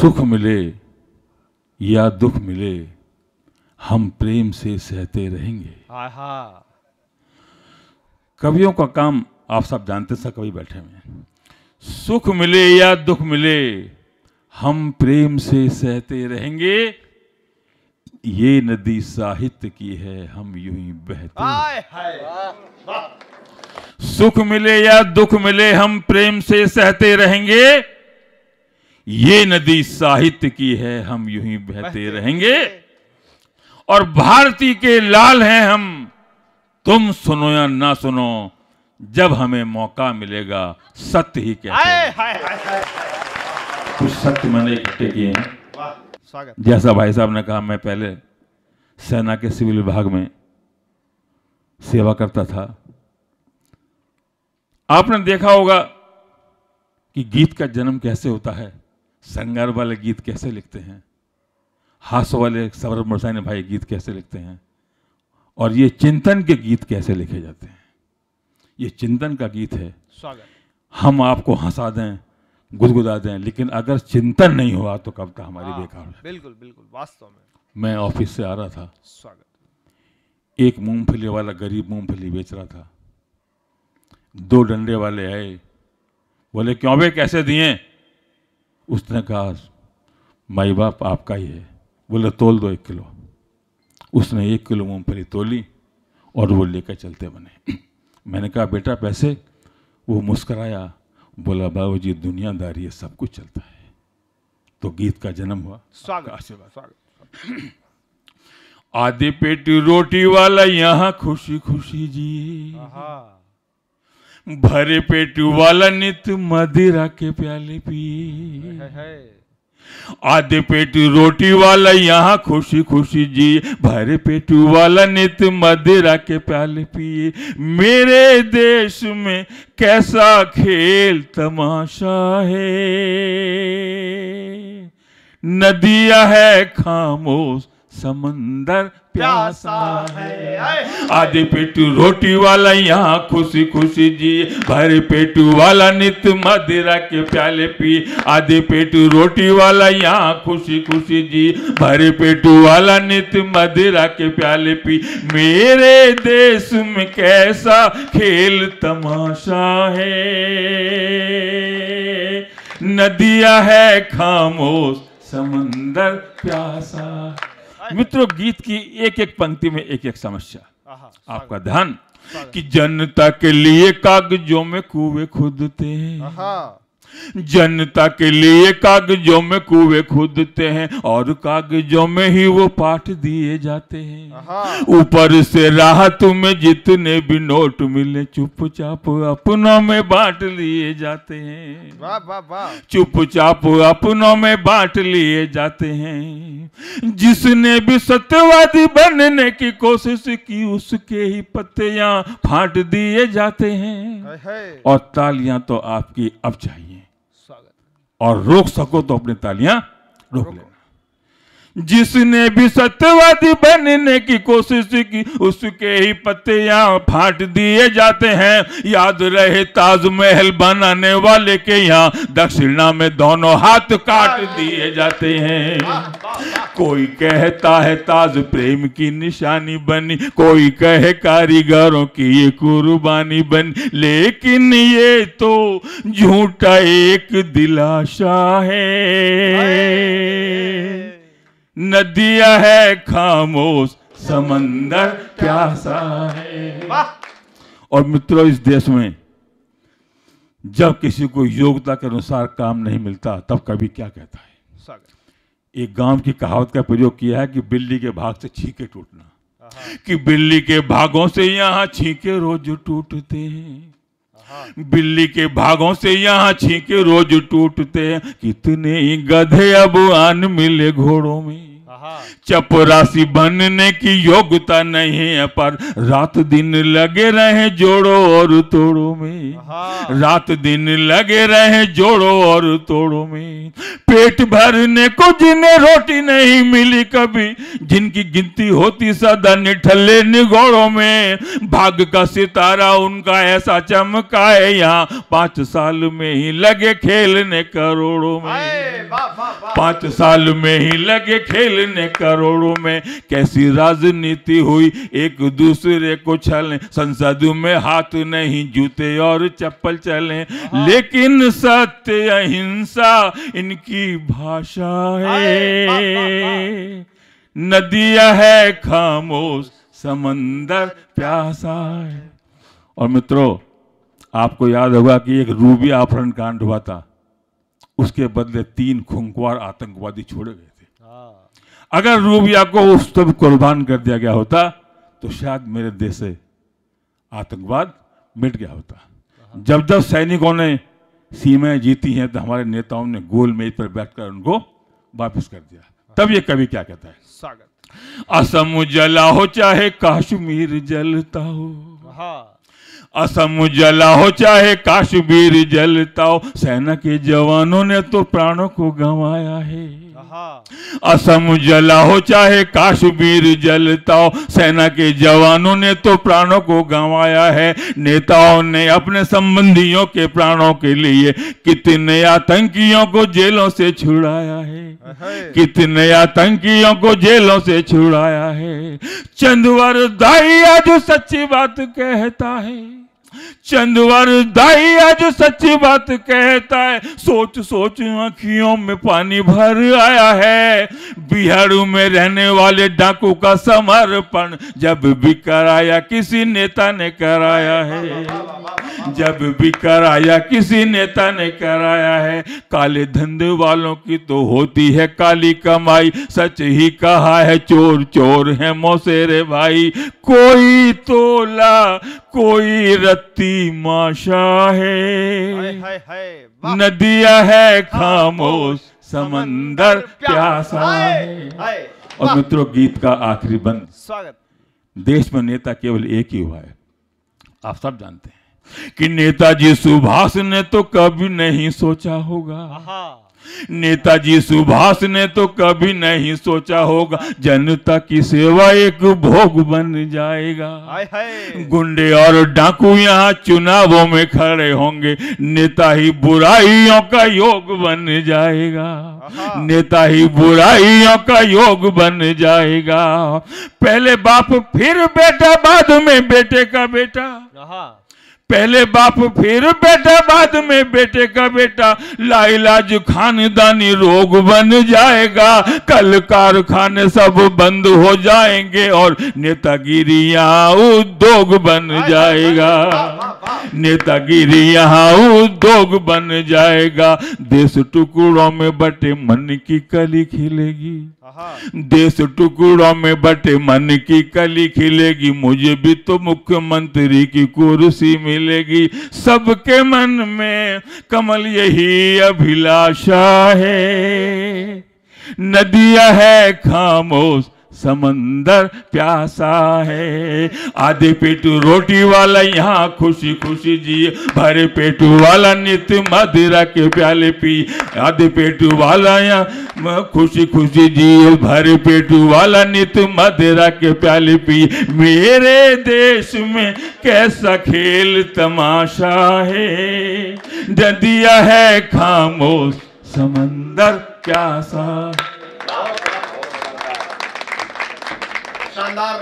सुख मिले या दुख मिले हम प्रेम से सहते रहेंगे। कवियों का काम आप सब जानते, सब कवि बैठे हुए हैं। सुख मिले या दुख मिले हम प्रेम से सहते रहेंगे, ये नदी साहित्य की है हम यूं ही बहते। सुख मिले या दुख मिले हम प्रेम से सहते रहेंगे, ये नदी साहित्य की है हम यूं ही बहते रहेंगे। और भारती के लाल हैं हम, तुम सुनो या ना सुनो, जब हमें मौका मिलेगा सत्य ही कहते हैं। कुछ सत्य मैंने इकट्ठे किए हैं। जैसा भाई साहब ने कहा, मैं पहले सेना के सिविल विभाग में सेवा करता था। आपने देखा होगा कि गीत का जन्म कैसे होता है, श्रृंगार वाले गीत कैसे लिखते हैं, हास्य वाले सौरभ मुरसानी भाई गीत कैसे लिखते हैं, और ये चिंतन के गीत कैसे लिखे जाते हैं। ये चिंतन का गीत है। हम आपको हंसा दें, गुदगुदा दें, लेकिन अगर चिंतन नहीं हुआ तो कविता हमारी बेकार है। बिल्कुल बिल्कुल, वास्तव में। मैं ऑफिस से आ रहा था, एक मूंगफली वाला गरीब मूंगफली बेच रहा था। 2 डंडे वाले आए, बोले क्यों बे, कैसे दिए? उसने कहा माई बाप आपका ही है। बोले तोल दो 1 किलो। उसने 1 किलो मूंगफली तोली और वो लेकर चलते बने। मैंने कहा बेटा पैसे? वो मुस्कराया, बोला बाबूजी दुनियादारी है, सब कुछ चलता है। तो गीत का जन्म हुआ। स्वागत। आधे पेट रोटी वाला यहाँ खुशी खुशी जी, भरे पेट वाला नित मदिरा के प्याले पिए। आधे पेट रोटी वाला यहाँ खुशी खुशी जी, भरे पेट वाला नित मदिरा के प्याले पिए। मेरे देश में कैसा खेल तमाशा है, नदियां है खामोश समंदर प्यासा है। आधे पेट रोटी वाला यहाँ खुशी खुशी जी, भरे पेट वाला नित मदिरा के प्याले पी। आधे पेट रोटी वाला यहाँ खुशी खुशी जी, भरे पेट वाला नित मदिरा के प्याले पी। मेरे देश में कैसा खेल तमाशा है, नदियां है खामोश समंदर प्यासा। मित्रों, गीत की एक एक पंक्ति में एक एक समस्या। आपका ध्यान कि जनता के लिए कागजों में कुएं खोदते हैं, जनता के लिए कागजों में कुएं खोदते हैं, और कागजों में ही वो पाठ दिए जाते हैं। ऊपर से राहत में जितने भी नोट मिले चुपचाप अपनों में बांट लिए जाते हैं। वाह वाह वाह। चुपचाप अपनों में बांट लिए जाते हैं। जिसने भी सत्यवादी बनने की कोशिश की, उसके ही पत्तियां फाड़ दिए जाते हैं। और तालियां तो आपकी अब चाहिए, और रोक सको तो अपनी तालियां रोक लेना। जिसने भी सत्यवादी बनने की कोशिश की, उसके ही पत्तियां फाड़ दिए जाते हैं। याद रहे ताजमहल बनाने वाले के यहाँ दक्षिणा में दोनों हाथ काट दिए जाते हैं। कोई कहता है ताज प्रेम की निशानी बनी, कोई कहे कारीगरों की ये कुर्बानी बनी, लेकिन ये तो झूठा एक दिलासा है। नदियां है खामोश समंदर प्यासा है। और मित्रों, इस देश में जब किसी को योग्यता के अनुसार काम नहीं मिलता, तब कभी क्या कहता है? एक गांव की कहावत का प्रयोग किया है कि बिल्ली के भाग से छींके टूटना, कि बिल्ली के भागों से यहाँ छींके रोज टूटते हैं। बिल्ली के भागों से यहाँ छींके रोज टूटते हैं। कितने ही गधे अब आन मिले घोड़ों में, चपरासी बनने की योग्यता नहीं है, पर रात दिन लगे रहे जोड़ो और तोड़ो में, रात दिन लगे रहे जोड़ो और तोड़ो में। पेट भरने को जिन्हें रोटी नहीं मिली कभी, जिनकी गिनती होती सदा निठल्ले निगोड़ों में, भाग्य का सितारा उनका ऐसा चमका है, यहाँ 5 साल में ही लगे खेलने करोड़ों में, 5 साल में ही लगे खेलने करोड़ों में। कैसी राजनीति हुई, एक दूसरे को छलें, संसद में हाथ नहीं जूते और चप्पल चलें, लेकिन सत्य अहिंसा इनकी भाषा है। नदियां है खामोश, समंदर प्यासा है। और मित्रों, आपको याद होगा कि एक रूबी अपहरण कांड हुआ था, उसके बदले 3 खूंखार आतंकवादी छोड़े गए थे। अगर रूबिया को उस तब कुर्बान कर दिया गया होता तो शायद मेरे देश से आतंकवाद मिट गया होता। जब जब सैनिकों ने सीमाएं जीती हैं तो हमारे नेताओं ने गोल मेज पर बैठकर उनको वापस कर दिया। तब ये कवि क्या कहता है, असम जला हो चाहे कश्मीर जलता हो, असम जला हो चाहे कश्मीर जलता हो, सेना के जवानों ने तो प्राणों को गंवाया है। असम जला हो चाहे कश्मीर जलता हो, सेना के जवानों ने तो प्राणों को गंवाया है। नेताओं ने अपने संबंधियों के प्राणों के लिए कितने आतंकियों को जेलों से छुड़ाया है, कितने आतंकियों को जेलों से छुड़ाया है। चंदवर दाइया जो सच्ची बात कहता है, चंदवर दाइया जो सच्ची बात कहता है, सोच सोच आंखियों में पानी भर आया है। बिहार में रहने वाले डाकू का समर्पण जब भी कराया किसी नेता ने कराया है, जब भी कराया किसी नेता ने कराया है। काले धंधे वालों की तो होती है काली कमाई, सच ही कहा है चोर चोर है मौसेरे भाई। कोई तोला कोई रत्ती माशा है, नदियां है खामोश, समंदर प्यासा है। और मित्रों, गीत का आखिरी बंद, देश में नेता केवल एक ही हुआ है। आप सब जानते हैं कि नेताजी सुभाष ने तो कभी नहीं सोचा होगा, नेताजी सुभाष ने तो कभी नहीं सोचा होगा जनता की सेवा एक भोग बन जाएगा। गुंडे और डाकू यहाँ चुनावों में खड़े होंगे, नेता ही बुराइयों का योग बन जाएगा, नेता ही बुराइयों का योग बन जाएगा। पहले बाप फिर बेटा, बाद में बेटे का बेटा, पहले बाप फिर बेटा, बाद में बेटे का बेटा। लाइलाज खानदानी रोग बन जाएगा, कल कारखाने सब बंद हो जाएंगे और नेतागिरी यहाँ उद्योग बन जाएगा, नेतागिरी यहाँ उद्योग बन जाएगा। देश टुकड़ों में बटे मन की कली खिलेगी, देश टुकड़ों में बटे मन की कली खिलेगी। मुझे भी तो मुख्यमंत्री की कुर्सी मिलेगी, सबके मन में कमल यही अभिलाषा है। नदियां है खामोश, समंदर प्यासा है। आधे पेट रोटी वाला यहाँ खुशी खुशी जिए, भरे पेट वाला नित्य मदिरा के प्याले पी। आधे पेट वाला यहाँ खुशी खुशी जिए, भरे पेट वाला नित्य मदिरा के प्याले पी। मेरे देश में कैसा खेल तमाशा है, नदियां है खामोश, समंदर प्यासा। शानदार।